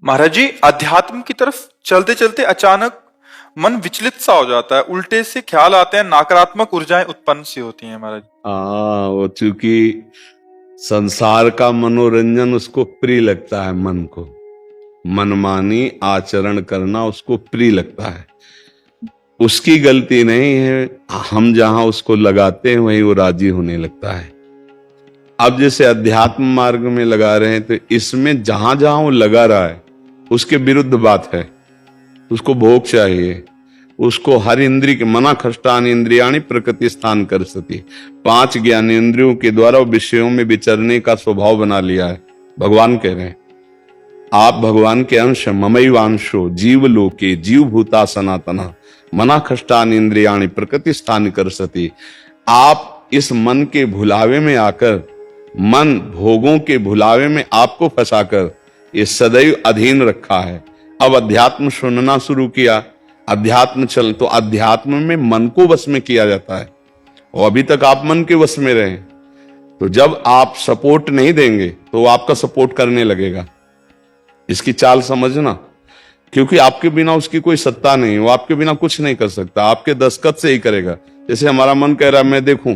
महाराज जी, अध्यात्म की तरफ चलते चलते अचानक मन विचलित सा हो जाता है, उल्टे से ख्याल आते हैं, नकारात्मक ऊर्जाएं उत्पन्न सी होती हैं महाराज। वो चूंकि संसार का मनोरंजन उसको प्रिय लगता है, मन को मनमानी आचरण करना उसको प्रिय लगता है। उसकी गलती नहीं है, हम जहां उसको लगाते हैं वहीं वो राजी होने लगता है। अब जैसे अध्यात्म मार्ग में लगा रहे हैं तो इसमें जहां जहां वो लगा रहा है उसके विरुद्ध बात है। उसको भोग चाहिए, उसको हर इंद्रिय के मना खष्टान इंद्रियाणी प्रकृति स्थान कर सती, 5 ज्ञानेंद्रियों के द्वारा विषयों में विचरने का स्वभाव बना लिया है। भगवान कह रहे हैं आप भगवान के अंश, ममैवांशो जीव लोके जीव भूता सनातना मना खष्टान इंद्रियाणी प्रकृति स्थान कर सती। आप इस मन के भुलावे में आकर, मन भोगों के भुलावे में आपको फंसाकर ये सदैव अधीन रखा है। अब अध्यात्म सुनना शुरू किया, अध्यात्म चल तो अध्यात्म में मन को वश में किया जाता है और अभी तक आप मन के वश में रहे। तो जब आप सपोर्ट नहीं देंगे तो वो आपका सपोर्ट करने लगेगा। इसकी चाल समझना, क्योंकि आपके बिना उसकी कोई सत्ता नहीं, वो आपके बिना कुछ नहीं कर सकता, आपके दस्तखत से ही करेगा। जैसे हमारा मन कह रहा है मैं देखूं,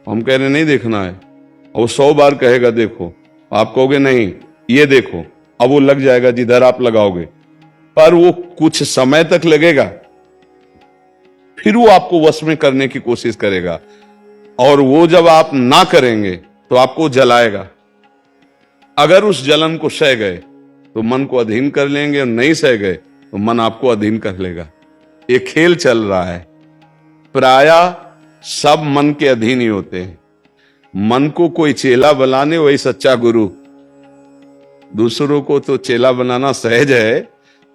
हम कह रहे नहीं देखना है, और वो 100 बार कहेगा देखो, आप कहोगे नहीं ये देखो, अब वो लग जाएगा जिधर आप लगाओगे, पर वो कुछ समय तक लगेगा, फिर वो आपको वश में करने की कोशिश करेगा, और वो जब आप ना करेंगे तो आपको जलाएगा। अगर उस जलन को सह गए तो मन को अधीन कर लेंगे, और नहीं सह गए तो मन आपको अधीन कर लेगा। ये खेल चल रहा है। प्रायः सब मन के अधीन ही होते हैं। मन को कोई चेला बनाने वही सच्चा गुरु। दूसरों को तो चेला बनाना सहज है,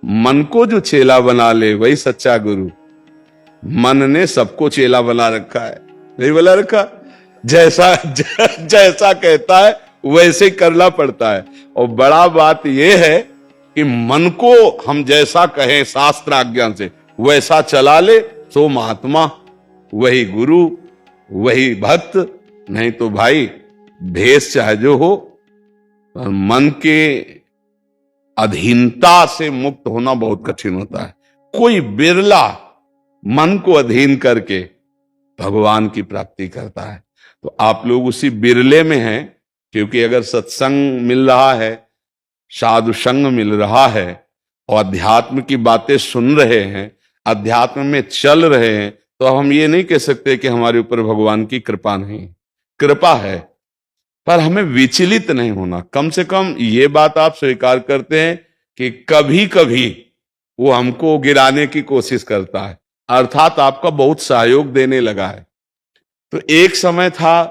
मन को जो चेला बना ले वही सच्चा गुरु। मन ने सबको चेला बना रखा है, नहीं बना रखा? जैसा जैसा कहता है वैसे ही करना पड़ता है। और बड़ा बात यह है कि मन को हम जैसा कहें शास्त्र आज्ञा से वैसा चला ले तो महात्मा, वही गुरु, वही भक्त। नहीं तो भाई भेष चाहे जो हो, पर मन के अधीनता से मुक्त होना बहुत कठिन होता है। कोई बिरला मन को अधीन करके भगवान की प्राप्ति करता है। तो आप लोग उसी बिरले में हैं, क्योंकि अगर सत्संग मिल रहा है, साधु संग मिल रहा है, और अध्यात्म की बातें सुन रहे हैं, अध्यात्म में चल रहे हैं, तो हम ये नहीं कह सकते कि हमारे ऊपर भगवान की कृपा नहीं। कृपा है, पर हमें विचलित नहीं होना। कम से कम ये बात आप स्वीकार करते हैं कि कभी कभी वो हमको गिराने की कोशिश करता है, अर्थात आपका बहुत सहयोग देने लगा है। तो एक समय था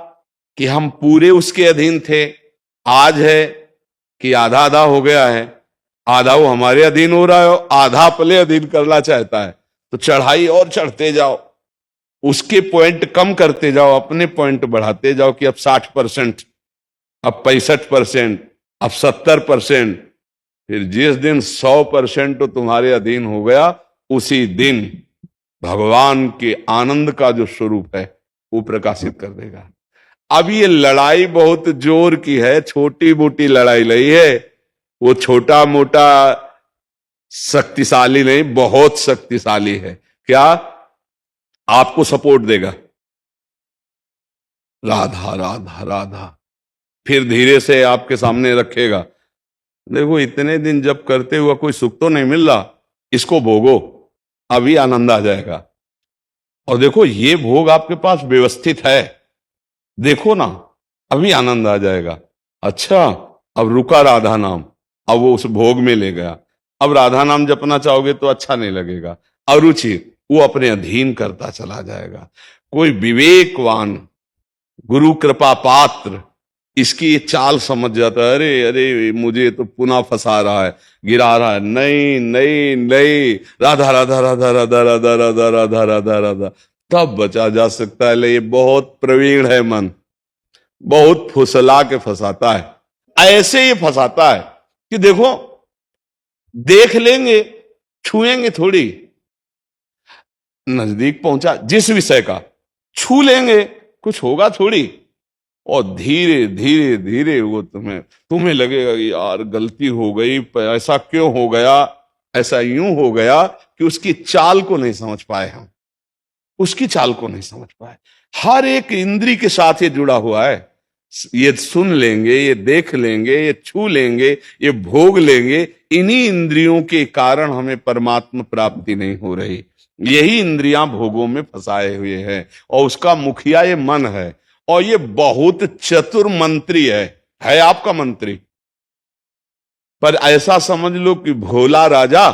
कि हम पूरे उसके अधीन थे, आज है कि आधा आधा हो गया है। आधा वो हमारे अधीन हो रहा है, आधा अपने अधीन करना चाहता है। तो चढ़ाई और चढ़ते जाओ, उसके पॉइंट कम करते जाओ, अपने पॉइंट बढ़ाते जाओ कि अब 60%, अब 65%, अब 70%। फिर जिस दिन 100% तो तुम्हारे अधीन हो गया, उसी दिन भगवान के आनंद का जो स्वरूप है वो प्रकाशित कर देगा। अब ये लड़ाई बहुत जोर की है, छोटी मोटी लड़ाई नहीं है। वो छोटा मोटा शक्तिशाली नहीं, बहुत शक्तिशाली है। क्या? आपको सपोर्ट देगा, राधा राधा राधा, फिर धीरे से आपके सामने रखेगा। देखो इतने दिन जब करते हुआ कोई सुख तो नहीं मिल रहा, इसको भोगो, अभी आनंद आ जाएगा। और देखो ये भोग आपके पास व्यवस्थित है, देखो ना अभी आनंद आ जाएगा। अच्छा, अब रुका राधा नाम, अब वो उस भोग में ले गया। अब राधा नाम जपना चाहोगे तो अच्छा नहीं लगेगा, अरुचि, वो अपने अधीन करता चला जाएगा। कोई विवेकवान गुरु कृपा पात्र इसकी ये चाल समझ जाता है, अरे अरे मुझे तो पुनः फंसा रहा है, गिरा रहा है। नहीं नहीं नहीं, राधा राधा राधा राधा राधा राधा राधा राधा राधा, तब बचा जा सकता है। ये बहुत प्रवीण है मन, बहुत फुसला के फंसाता है। ऐसे ही फंसाता है कि देखो देख लेंगे, छुएंगे थोड़ी, नजदीक पहुंचा जिस विषय का, छू लेंगे, कुछ होगा थोड़ी, और धीरे धीरे धीरे वो तुम्हें लगेगा कि यार गलती हो गई, ऐसा क्यों हो गया, ऐसा यूं हो गया कि उसकी चाल को नहीं समझ पाए हम, उसकी चाल को नहीं समझ पाए। हर एक इंद्री के साथ ये जुड़ा हुआ है। ये सुन लेंगे, ये देख लेंगे, ये छू लेंगे, ये भोग लेंगे, इन्हीं इंद्रियों के कारण हमें परमात्मा प्राप्ति नहीं हो रही। यही इंद्रियां भोगों में फंसाए हुए हैं और उसका मुखिया ये मन है। और ये बहुत चतुर मंत्री है आपका मंत्री, पर ऐसा समझ लो कि भोला राजा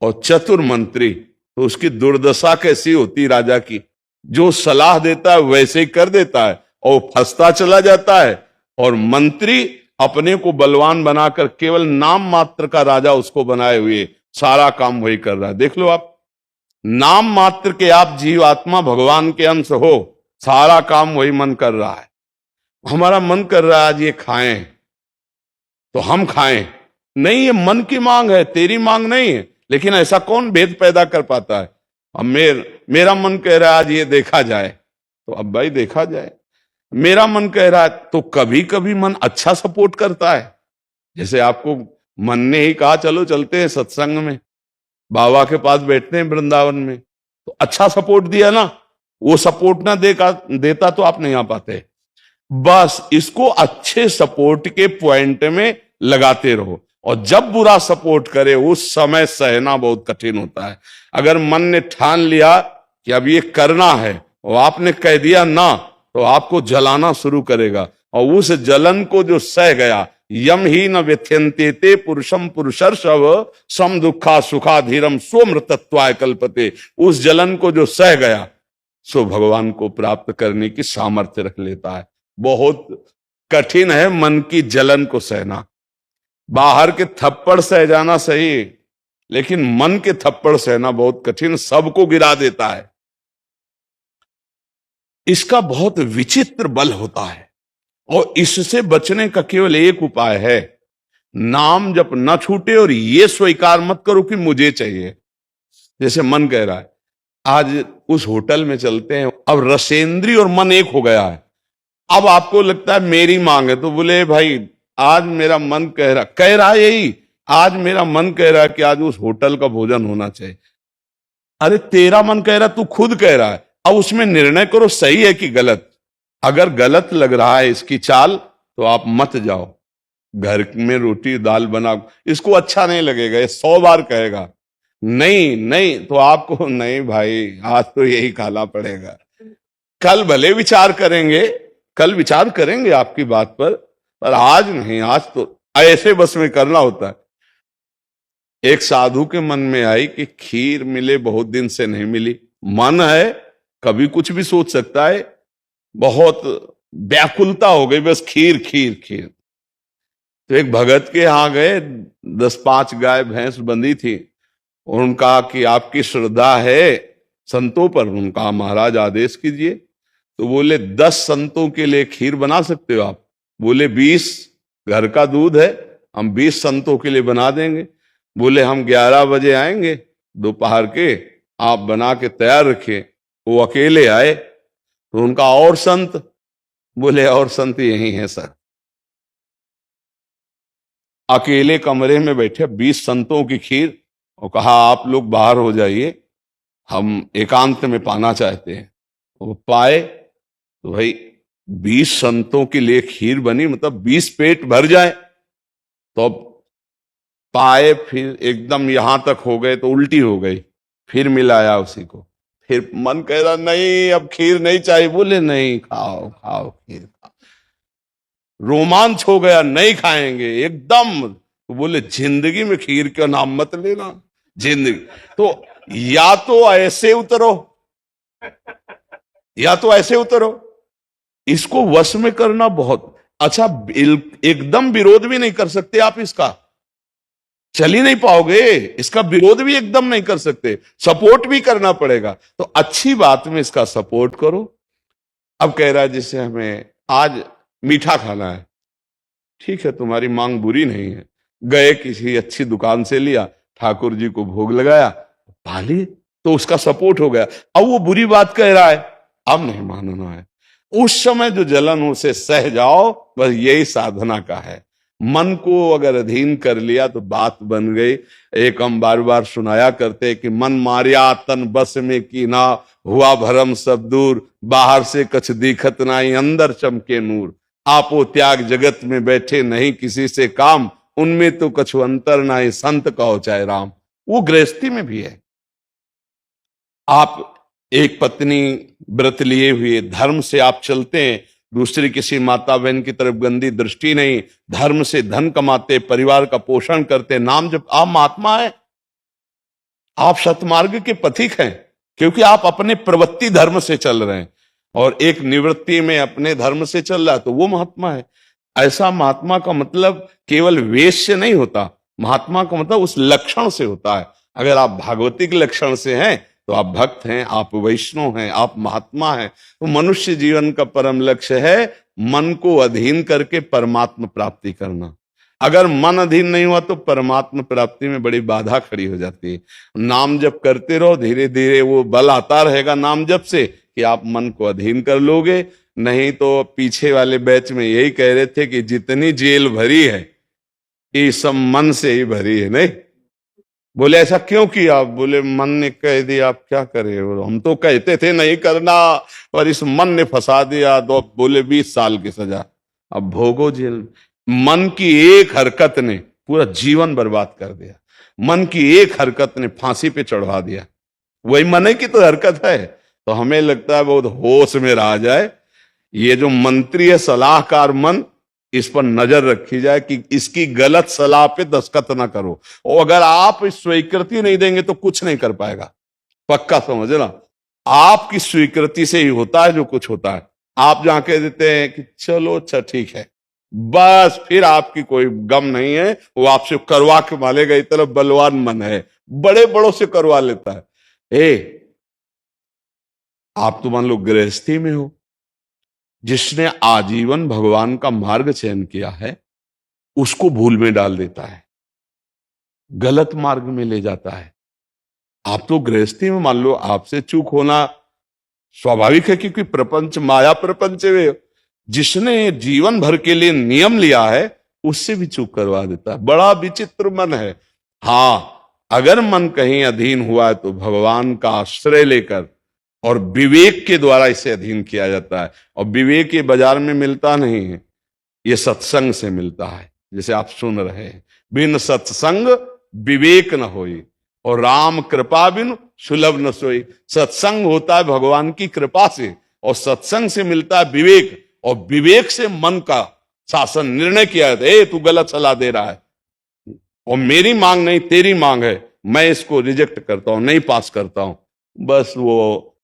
और चतुर मंत्री, तो उसकी दुर्दशा कैसी होती राजा की। जो सलाह देता है वैसे ही कर देता है और फंसता चला जाता है, और मंत्री अपने को बलवान बनाकर केवल नाम मात्र का राजा उसको बनाए हुए सारा काम वही कर रहा है। देख लो आप, नाम मात्र के आप जीव आत्मा भगवान के अंश हो, सारा काम वही मन कर रहा है। हमारा मन कर रहा है आज ये खाएं तो हम खाएं, नहीं, ये मन की मांग है, तेरी मांग नहीं है। लेकिन ऐसा कौन भेद पैदा कर पाता है। अब मेरा मन कह रहा है आज ये देखा जाए, तो अब भाई देखा जाए। मेरा मन कह रहा है, तो कभी कभी मन अच्छा सपोर्ट करता है। जैसे आपको मन ने ही कहा चलो चलते हैं सत्संग में, बाबा के पास बैठते हैं वृंदावन में, तो अच्छा सपोर्ट दिया ना। वो सपोर्ट ना देता तो आप नहीं आ पाते। बस इसको अच्छे सपोर्ट के पॉइंट में लगाते रहो, और जब बुरा सपोर्ट करे उस समय सहना बहुत कठिन होता है। अगर मन ने ठान लिया कि अब ये करना है और आपने कह दिया ना, तो आपको जलाना शुरू करेगा, और उस जलन को जो सह गया, यम ही न व्यथ्यन्ते ते पुरुषम पुरुषर्षव सम दुखा सुखा धीरम स्वमृतत्वाय कल्पते, उस जलन को जो सह गया सो भगवान को प्राप्त करने की सामर्थ्य रख लेता है। बहुत कठिन है मन की जलन को सहना। बाहर के थप्पड़ सह जाना सही, लेकिन मन के थप्पड़ सहना बहुत कठिन, सबको गिरा देता है। इसका बहुत विचित्र बल होता है, और इससे बचने का केवल एक उपाय है, नाम जप न छूटे और ये स्वीकार मत करो कि मुझे चाहिए। जैसे मन कह रहा है आज उस होटल में चलते हैं, अब रसेंद्री और मन एक हो गया है। अब आपको लगता है मेरी मांग है, तो बोले भाई आज मेरा मन कह रहा है यही, आज मेरा मन कह रहा है कि आज उस होटल का भोजन होना चाहिए। अरे तेरा मन कह रहा है, तू खुद कह रहा है, अब उसमें निर्णय करो सही है कि गलत। अगर गलत लग रहा है इसकी चाल, तो आप मत जाओ। घर में रोटी दाल बनाओ, इसको अच्छा नहीं लगेगा, ये 100 बार कहेगा नहीं नहीं, तो आपको नहीं भाई आज तो यही खाना पड़ेगा। कल भले विचार करेंगे, कल विचार करेंगे आपकी बात पर आज नहीं, आज तो ऐसे बस में करना होता है। एक साधु के मन में आई कि खीर मिले, बहुत दिन से नहीं मिली, मन है कभी कुछ भी सोच सकता है, बहुत व्याकुलता हो गई, बस खीर खीर खीर। तो एक भगत के यहां गए, 10-5 गाय भैंस बंधी थी, और उनका कि आपकी श्रद्धा है संतों पर। उनका महाराज आदेश कीजिए। तो बोले 10 संतों के लिए खीर बना सकते हो आप? बोले 20, घर का दूध है, हम 20 संतों के लिए बना देंगे। बोले हम 11 बजे आएंगे दोपहर के, आप बना के तैयार रखिए। वो अकेले आए, तो उनका और संत? बोले और संत यही है सर। अकेले कमरे में बैठे 20 संतों की खीर, और कहा आप लोग बाहर हो जाइए, हम एकांत में पाना चाहते हैं। वो पाए, तो भाई 20 संतों के लिए खीर बनी, मतलब 20 पेट भर जाए। तो अब पाए, फिर एकदम यहां तक हो गए तो उल्टी हो गई, फिर मिलाया उसी को। फिर मन कह रहा नहीं अब खीर नहीं चाहिए। बोले नहीं, खाओ खाओ खीर खाओ। रोमांच हो गया, नहीं खाएंगे एकदम। तो बोले जिंदगी में खीर का नाम मत लेना, जिंदगी। तो या तो ऐसे उतरो, या तो ऐसे उतरो। इसको वश में करना बहुत अच्छा। एकदम विरोध भी नहीं कर सकते आप इसका, चल ही नहीं पाओगे। इसका विरोध भी एकदम नहीं कर सकते, सपोर्ट भी करना पड़ेगा। तो अच्छी बात में इसका सपोर्ट करो। अब कह रहा है जैसे हमें आज मीठा खाना है, ठीक है तुम्हारी मांग बुरी नहीं है। गए किसी अच्छी दुकान से लिया, ठाकुर जी को भोग लगाया, पा लिए, तो उसका सपोर्ट हो गया। अब वो बुरी बात कह रहा है, अब नहीं मानना है। उस समय जो जलन उसे सह जाओ, बस यही साधना का है। मन को अगर अधीन कर लिया तो बात बन गई। एक हम बार बार सुनाया करते कि मन मारिया तन बस में कीना, हुआ भरम सब दूर, बाहर से कछ दिखत नाई, अंदर चमके नूर। आपो त्याग जगत में बैठे नहीं किसी से काम, उनमें तो कछु अंतर नाई, संत कहो चाहे राम। वो गृहस्थी में भी है। आप एक पत्नी व्रत लिए हुए धर्म से आप चलते हैं, दूसरी किसी माता बहन की तरफ गंदी दृष्टि नहीं, धर्म से धन कमाते, परिवार का पोषण करते, नाम जब आप महात्मा है, आप सतमार्ग के पथिक हैं, क्योंकि आप अपने प्रवृत्ति धर्म से चल रहे हैं। और एक निवृत्ति में अपने धर्म से चल रहा है तो वो महात्मा है। ऐसा महात्मा का मतलब केवल वेश से नहीं होता, महात्मा का मतलब उस लक्षण से होता है। अगर आप भागवतिक लक्षण से हैं तो आप भक्त हैं, आप वैष्णव हैं, आप महात्मा हैं। तो मनुष्य जीवन का परम लक्ष्य है मन को अधीन करके परमात्मा प्राप्ति करना। अगर मन अधीन नहीं हुआ तो परमात्मा प्राप्ति में बड़ी बाधा खड़ी हो जाती है। नाम जप करते रहो, धीरे धीरे वो बल आता रहेगा नाम जप से कि आप मन को अधीन कर लोगे। नहीं तो पीछे वाले बैच में यही कह रहे थे कि जितनी जेल भरी है ये सब मन से ही भरी है। नहीं बोले ऐसा क्यों किया? बोले मन ने कह दिया, आप क्या करें, हम तो कहते थे नहीं करना और इस मन ने फंसा दिया। तो बोले 20 साल की सजा, अब भोगो जेल। मन की एक हरकत ने पूरा जीवन बर्बाद कर दिया। मन की एक हरकत ने फांसी पे चढ़वा दिया। वही मन की तो हरकत है। तो हमें लगता है बहुत होश में रहा जाए। ये जो मंत्री है सलाहकार मन, इस पर नजर रखी जाए कि इसकी गलत सलाह पे दस्तखत ना करो। और अगर आप स्वीकृति नहीं देंगे तो कुछ नहीं कर पाएगा, पक्का समझना। आपकी स्वीकृति से ही होता है जो कुछ होता है। आप जहां कह देते हैं कि चलो अच्छा ठीक है, बस फिर आपकी कोई गम नहीं है, वो आपसे करवा के मालेगा। इस तरफ बलवान मन है, बड़े बड़ों से करवा लेता है। आप तो मान लो गृहस्थी में हो, जिसने आजीवन भगवान का मार्ग चयन किया है उसको भूल में डाल देता है, गलत मार्ग में ले जाता है। आप तो गृहस्थी में मान लो आपसे चूक होना स्वाभाविक है, क्योंकि प्रपंच माया प्रपंच में जिसने जीवन भर के लिए नियम लिया है उससे भी चूक करवा देता है। बड़ा विचित्र मन है। हाँ, अगर मन कहीं अधीन हुआ है तो भगवान का आश्रय लेकर और विवेक के द्वारा इसे अधीन किया जाता है। और विवेक ये बाजार में मिलता नहीं है, ये सत्संग से मिलता है। जैसे आप सुन रहे हैं, बिन सत्संग विवेक न होई और राम कृपा बिन सुलभ न सोई। सत्संग होता है भगवान की कृपा से, और सत्संग से मिलता है विवेक, और विवेक से मन का शासन निर्णय किया जाता है। तू गलत सलाह दे रहा है और मेरी मांग नहीं तेरी मांग है, मैं इसको रिजेक्ट करता हूं, नहीं पास करता हूं। बस वो